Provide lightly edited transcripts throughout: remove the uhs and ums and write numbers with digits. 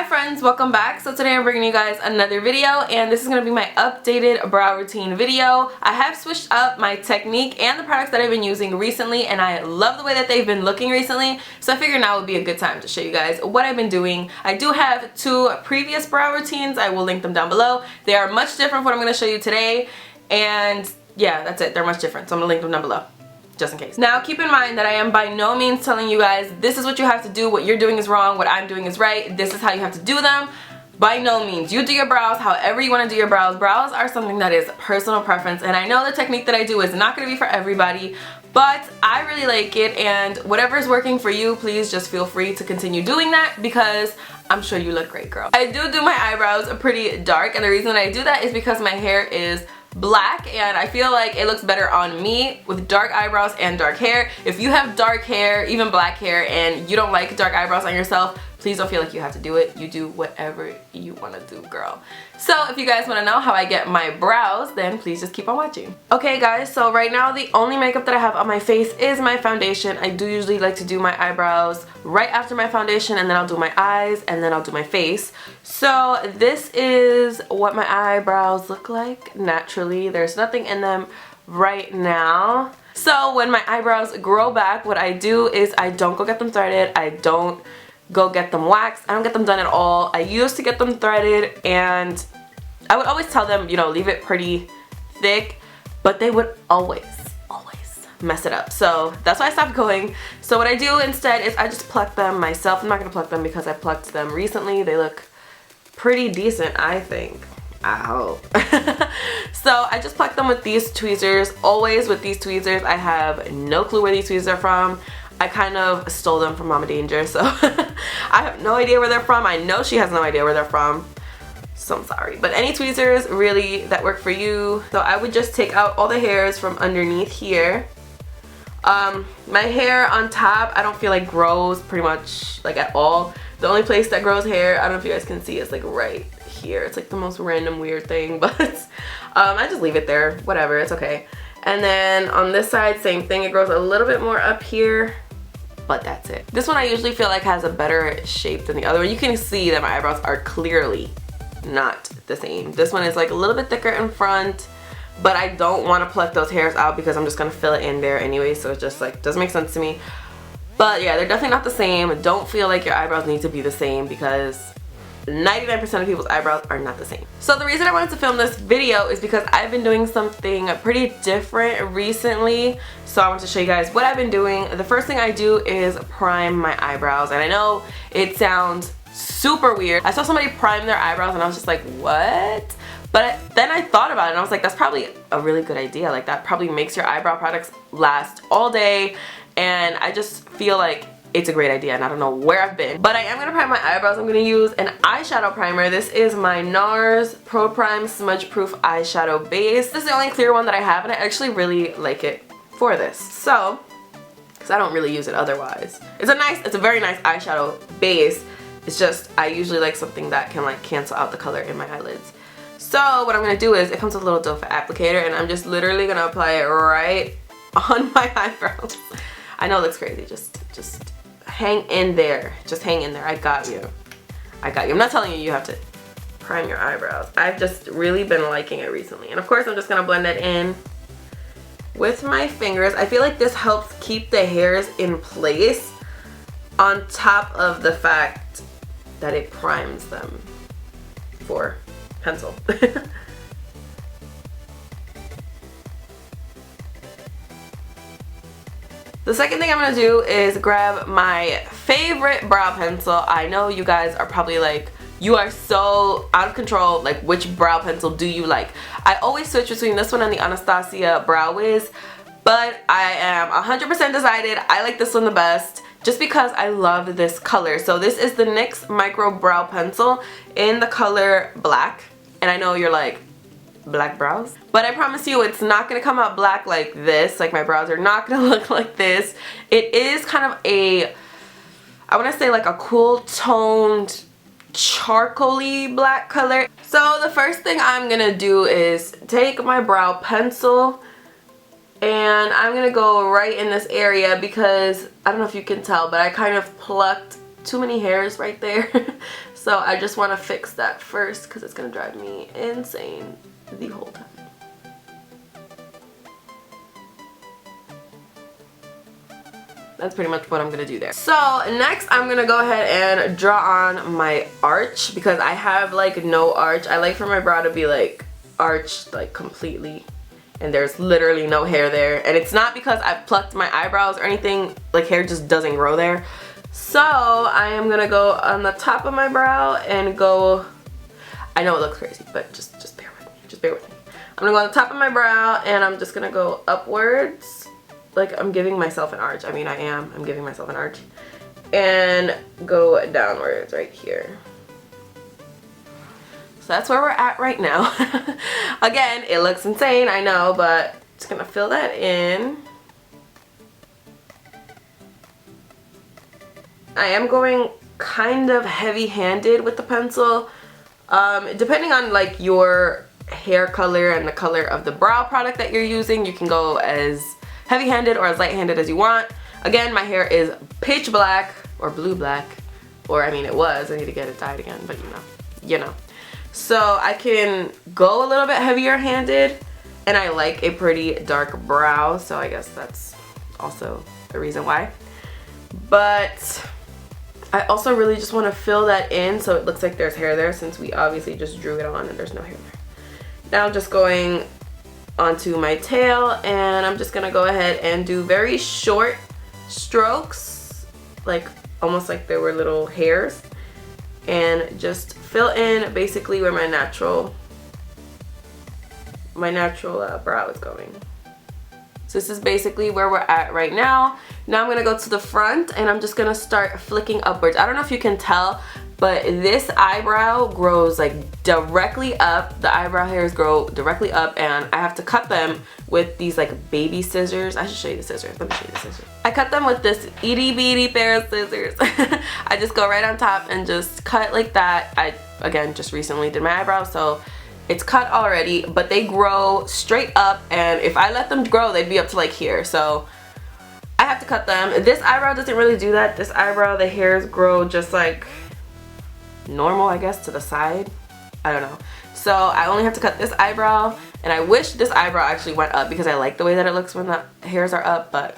Hi friends, welcome back. So today I'm bringing you guys another video, and this is going to be my updated brow routine video. I have switched up my technique and the products that I've been using recently, and I love the way that they've been looking recently, so I figured now would be a good time to show you guys what I've been doing. I do have two previous brow routines. I will link them down below. They are much different from what I'm going to show you today, and yeah, that's it. They're much different, so I'm going to link them down below, just in case. Now keep in mind that I am by no means telling you guys this is what you have to do, what you're doing is wrong, what I'm doing is right, this is how you have to do them. By no means. You do your brows however you want to do your brows. Brows are something that is personal preference, and I know the technique that I do is not going to be for everybody, but I really like it, and whatever is working for you, please just feel free to continue doing that because I'm sure you look great, girl. I do my eyebrows pretty dark, and the reason that I do that is because my hair is black, and I feel like it looks better on me with dark eyebrows and dark hair. If you have dark hair, even black hair, and you don't like dark eyebrows on yourself, please don't feel like you have to do it. You do whatever you want to do, girl. So if you guys want to know how I get my brows, then please just keep on watching. Okay guys, so right now the only makeup that I have on my face is my foundation. I do usually like to do my eyebrows right after my foundation, and then I'll do my eyes, and then I'll do my face. So this is what my eyebrows look like naturally. There's nothing in them right now. So when my eyebrows grow back, what I do is I don't go get them threaded. I don't go get them waxed. I don't get them done at all. I used to get them threaded, and I would always tell them, you know, leave it pretty thick, but they would always mess it up. So that's why I stopped going. So what I do instead is I just pluck them myself. I'm not gonna pluck them because I plucked them recently. They look pretty decent, I think. I hope. So I just pluck them with these tweezers. Always with these tweezers. I have no clue where these tweezers are from. I kind of stole them from Mama Danger, so I have no idea where they're from. I know she has no idea where they're from, so I'm sorry. But any tweezers really that work for you. So I would just take out all the hairs from underneath here. My hair on top, I don't feel like grows pretty much like at all. The only place that grows hair, I don't know if you guys can see, is like right here. It's like the most random weird thing, but I just leave it there. Whatever, it's okay. And then on this side, same thing. It grows a little bit more up here, but that's it. This one I usually feel like has a better shape than the other one. You can see that my eyebrows are clearly not the same. This one is like a little bit thicker in front, but I don't want to pluck those hairs out because I'm just going to fill it in there anyway, so it just like doesn't make sense to me. But yeah, they're definitely not the same. Don't feel like your eyebrows need to be the same because 99% of people's eyebrows are not the same. So the reason I wanted to film this video is because I've been doing something pretty different recently. So I want to show you guys what I've been doing. The first thing I do is prime my eyebrows, and I know it sounds super weird. I saw somebody prime their eyebrows and I was just like, what? But then I thought about it and I was like, that's probably a really good idea. Like that probably makes your eyebrow products last all day, and I just feel like it's a great idea, and I don't know where I've been. But I am going to prime my eyebrows. I'm going to use an eyeshadow primer. This is my Nars Pro Prime Smudge Proof Eyeshadow Base. This is the only clear one that I have, and I actually really like it for this. So, because I don't really use it otherwise. It's a very nice eyeshadow base. It's just, I usually like something that can like cancel out the color in my eyelids. So what I'm going to do is, it comes with a little doe foot applicator, and I'm just literally going to apply it right on my eyebrows. I know it looks crazy. Just hang in there. Just hang in there. I got you. I got you. I'm not telling you you have to prime your eyebrows. I've just really been liking it recently. And of course I'm just going to blend it in with my fingers. I feel like this helps keep the hairs in place on top of the fact that it primes them for pencil. The second thing I'm going to do is grab my favorite brow pencil. I know you guys are probably like, you are so out of control, like which brow pencil do you like? I always switch between this one and the Anastasia Brow Wiz, but I am 100% decided I like this one the best just because I love this color. So this is the NYX MicroBrow pencil in the color black, and I know you're like, black brows? But I promise you it's not going to come out black like this. Like my brows are not going to look like this. It is kind of a, I want to say like a cool toned charcoaly black color. So the first thing I'm going to do is take my brow pencil, and I'm going to go right in this area because I don't know if you can tell, but I kind of plucked too many hairs right there. So I just want to fix that first because it's going to drive me insane the whole time. That's pretty much what I'm going to do there. So next I'm going to go ahead and draw on my arch because I have like no arch. I like for my brow to be like arched like completely, and there's literally no hair there. And it's not because I've plucked my eyebrows or anything, like hair just doesn't grow there. So I am going to go on the top of my brow and go, I know it looks crazy, but just bear with me. Just bear with me. I'm going to go on the top of my brow and I'm just going to go upwards. Like I'm giving myself an arch. I mean, I'm giving myself an arch. And go downwards right here. So that's where we're at right now. Again, it looks insane, I know, but just gonna fill that in. I am going kind of heavy-handed with the pencil. Depending on like your hair color and the color of the brow product that you're using, you can go as heavy-handed or as light-handed as you want. Again, my hair is pitch black or blue black, or I mean it was. I need to get it dyed again, but you know. So I can go a little bit heavier handed, and I like a pretty dark brow, so I guess that's also a reason why. But I also really just want to fill that in so it looks like there's hair there, since we obviously just drew it on and there's no hair there. Now I'm just going onto my tail, and I'm just gonna go ahead and do very short strokes, like almost like there were little hairs, and just fill in basically where my natural brow is going. So this is basically where we're at right now. Now I'm gonna go to the front and I'm just gonna start flicking upwards. I don't know if you can tell, but this eyebrow grows like directly up. The eyebrow hairs grow directly up, and I have to cut them with these like baby scissors. I should show you the scissors. Let me show you the scissors. I cut them with this itty bitty pair of scissors. I just go right on top and just cut like that. I, again, just recently did my eyebrows, so it's cut already, but they grow straight up, and if I let them grow, they'd be up to like here. So I have to cut them. This eyebrow doesn't really do that. This eyebrow, the hairs grow just like normal, I guess, to the side. I don't know. So I only have to cut this eyebrow, and I wish this eyebrow actually went up because I like the way that it looks when the hairs are up, but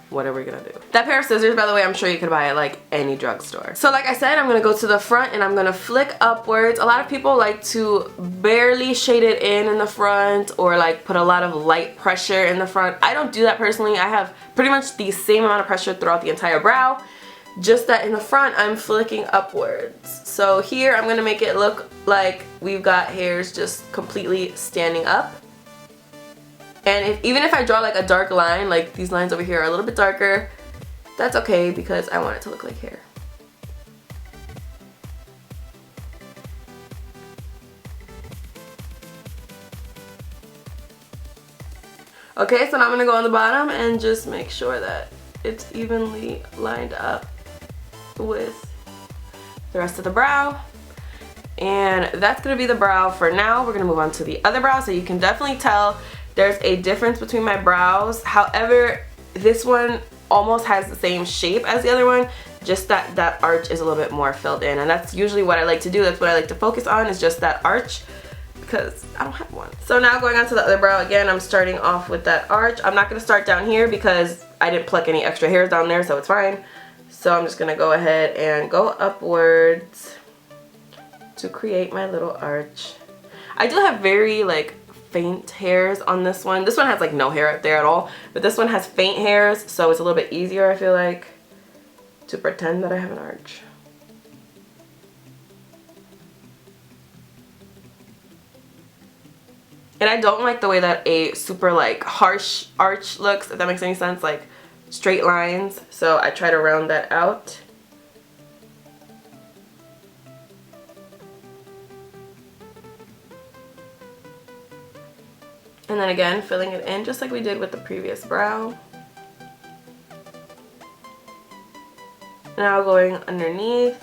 what are we gonna do? That pair of scissors, by the way, I'm sure you could buy at like any drugstore. So like I said, I'm gonna go to the front and I'm gonna flick upwards. A lot of people like to barely shade it in the front, or like put a lot of light pressure in the front. I don't do that personally. I have pretty much the same amount of pressure throughout the entire brow, just that in the front I'm flicking upwards. So here I'm gonna make it look like we've got hairs just completely standing up. And even if I draw like a dark line, like these lines over here are a little bit darker, that's okay because I want it to look like hair. Okay, so now I'm gonna go on the bottom and just make sure that it's evenly lined up with the rest of the brow. And that's gonna be the brow for now. We're gonna move on to the other brow, so you can definitely tell there's a difference between my brows. However, this one almost has the same shape as the other one, just that that arch is a little bit more filled in, and that's usually what I like to do. That's what I like to focus on, is just that arch, because I don't have one. So now going on to the other brow, again, I'm starting off with that arch. I'm not gonna start down here because I didn't pluck any extra hairs down there, so it's fine. So I'm just gonna go ahead and go upwards to create my little arch. I do have very like faint hairs on this one. This one has like no hair up there at all, but this one has faint hairs, so it's a little bit easier, I feel like, to pretend that I have an arch. And I don't like the way that a super like harsh arch looks, if that makes any sense, like straight lines, so I try to round that out. And then again, filling it in just like we did with the previous brow. Now going underneath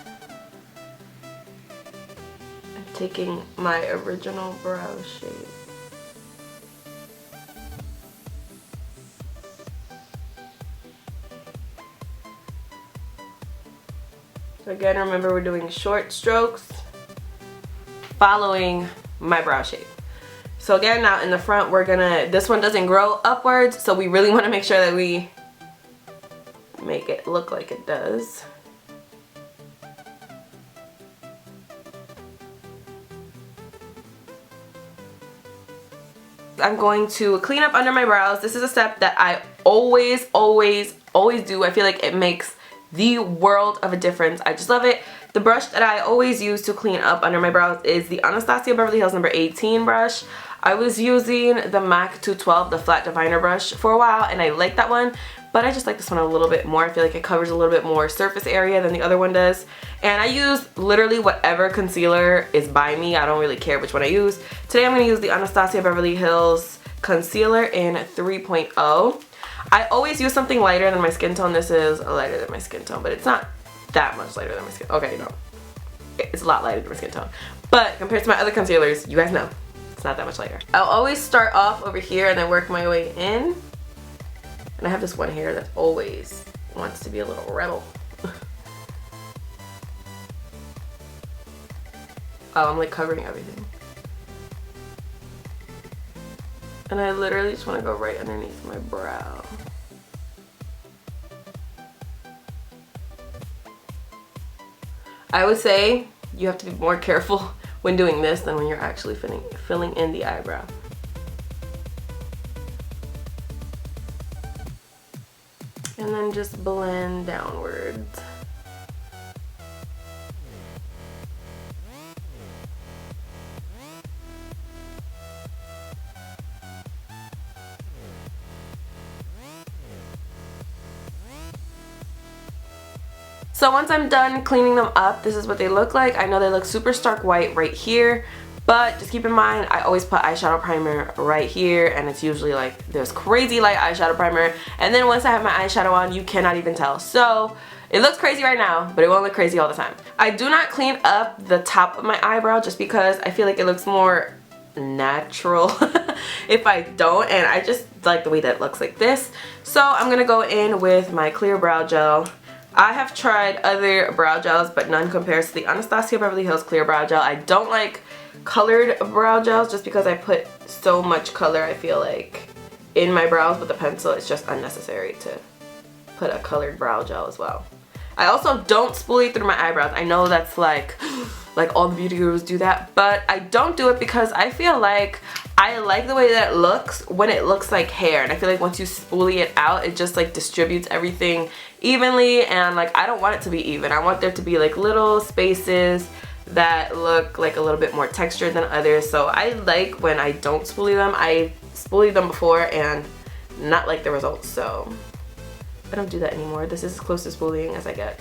and taking my original brow shape. So Again, remember we're doing short strokes following my brow shape. So again, now in the front, we're gonna, this one doesn't grow upwards, so we really want to make sure that we make it look like it does. I'm going to clean up under my brows. This is a step that I always do. I feel like it makes the world of a difference. I just love it. The brush that I always use to clean up under my brows is the Anastasia Beverly Hills number 18 brush. I was using the MAC 212, the flat definer brush, for a while, and I like that one, but I just like this one a little bit more. I feel like it covers a little bit more surface area than the other one does. And I use literally whatever concealer is by me. I don't really care which one I use. Today I'm going to use the Anastasia Beverly Hills concealer in 3.0. I always use something lighter than my skin tone. This is lighter than my skin tone, but it's not that much lighter than my skin. Okay, no. It's a lot lighter than my skin tone. But compared to my other concealers, you guys know, it's not that much lighter. I'll always start off over here and then work my way in. And I have this one here that always wants to be a little rebel. Oh, I'm like covering everything. And I literally just want to go right underneath my brow. I would say you have to be more careful when doing this than when you're actually filling in the eyebrow. And then just blend downwards. So once I'm done cleaning them up, this is what they look like. I know they look super stark white right here, but just keep in mind, I always put eyeshadow primer right here, and it's usually like this crazy light eyeshadow primer. And then once I have my eyeshadow on, you cannot even tell. So it looks crazy right now, but it won't look crazy all the time. I do not clean up the top of my eyebrow just because I feel like it looks more natural if I don't, and I just like the way that it looks like this. So I'm gonna go in with my clear brow gel. I have tried other brow gels, but none compares to the Anastasia Beverly Hills Clear Brow Gel. I don't like colored brow gels just because I put so much color, I feel like, in my brows with the pencil. It's just unnecessary to put a colored brow gel as well. I also don't spoolie through my eyebrows. I know that's like all the beauty gurus do that, but I don't do it because I feel like I like the way that it looks when it looks like hair, and I feel like once you spoolie it out, it just like distributes everything evenly, and like I don't want it to be even. I want there to be like little spaces that look like a little bit more textured than others. So I like when I don't spoolie them. I spoolied them before and not like the results, so I don't do that anymore. This is as close to spooling as I get.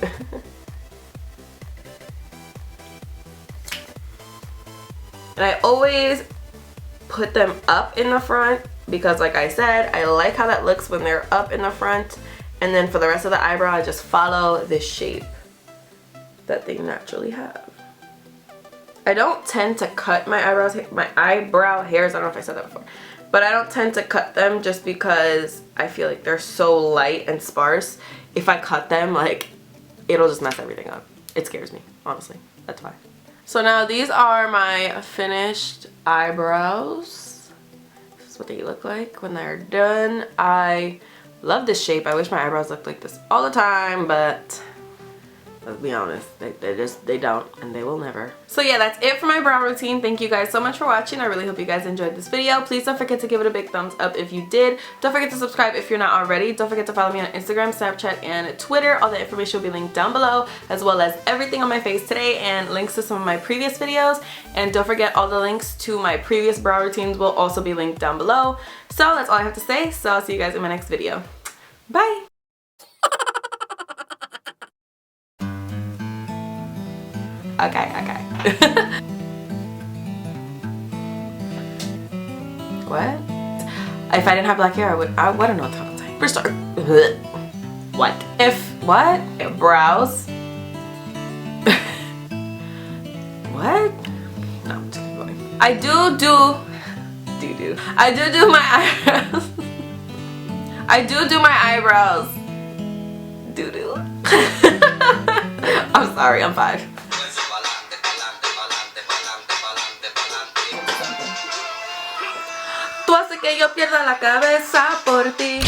And I always put them up in the front because, like I said, I like how that looks when they're up in the front. And then for the rest of the eyebrow, I just follow this shape that they naturally have. I don't tend to cut my eyebrow hairs. I don't know if I said that before, but I don't tend to cut them just because I feel like they're so light and sparse. If I cut them, like, it'll just mess everything up. It scares me, honestly. That's why. So now these are my finished eyebrows. This is what they look like when they're done. I love this shape. I wish my eyebrows looked like this all the time, but let's be honest, they don't, and they will never. So yeah, that's it for my brow routine. Thank you guys so much for watching. I really hope you guys enjoyed this video. Please don't forget to give it a big thumbs up if you did. Don't forget to subscribe if you're not already. Don't forget to follow me on Instagram, Snapchat, and Twitter. All the information will be linked down below, as well as everything on my face today and links to some of my previous videos. And don't forget, all the links to my previous brow routines will also be linked down below. So that's all I have to say. So I'll see you guys in my next video. Bye! Okay. What? If I didn't have black hair, I wouldn't know what to say. For start. What? What? Brows? What? No, I'm just going. I do my eyebrows. I do my eyebrows. I'm sorry, I'm 5. Tú haces que yo pierda la cabeza por ti.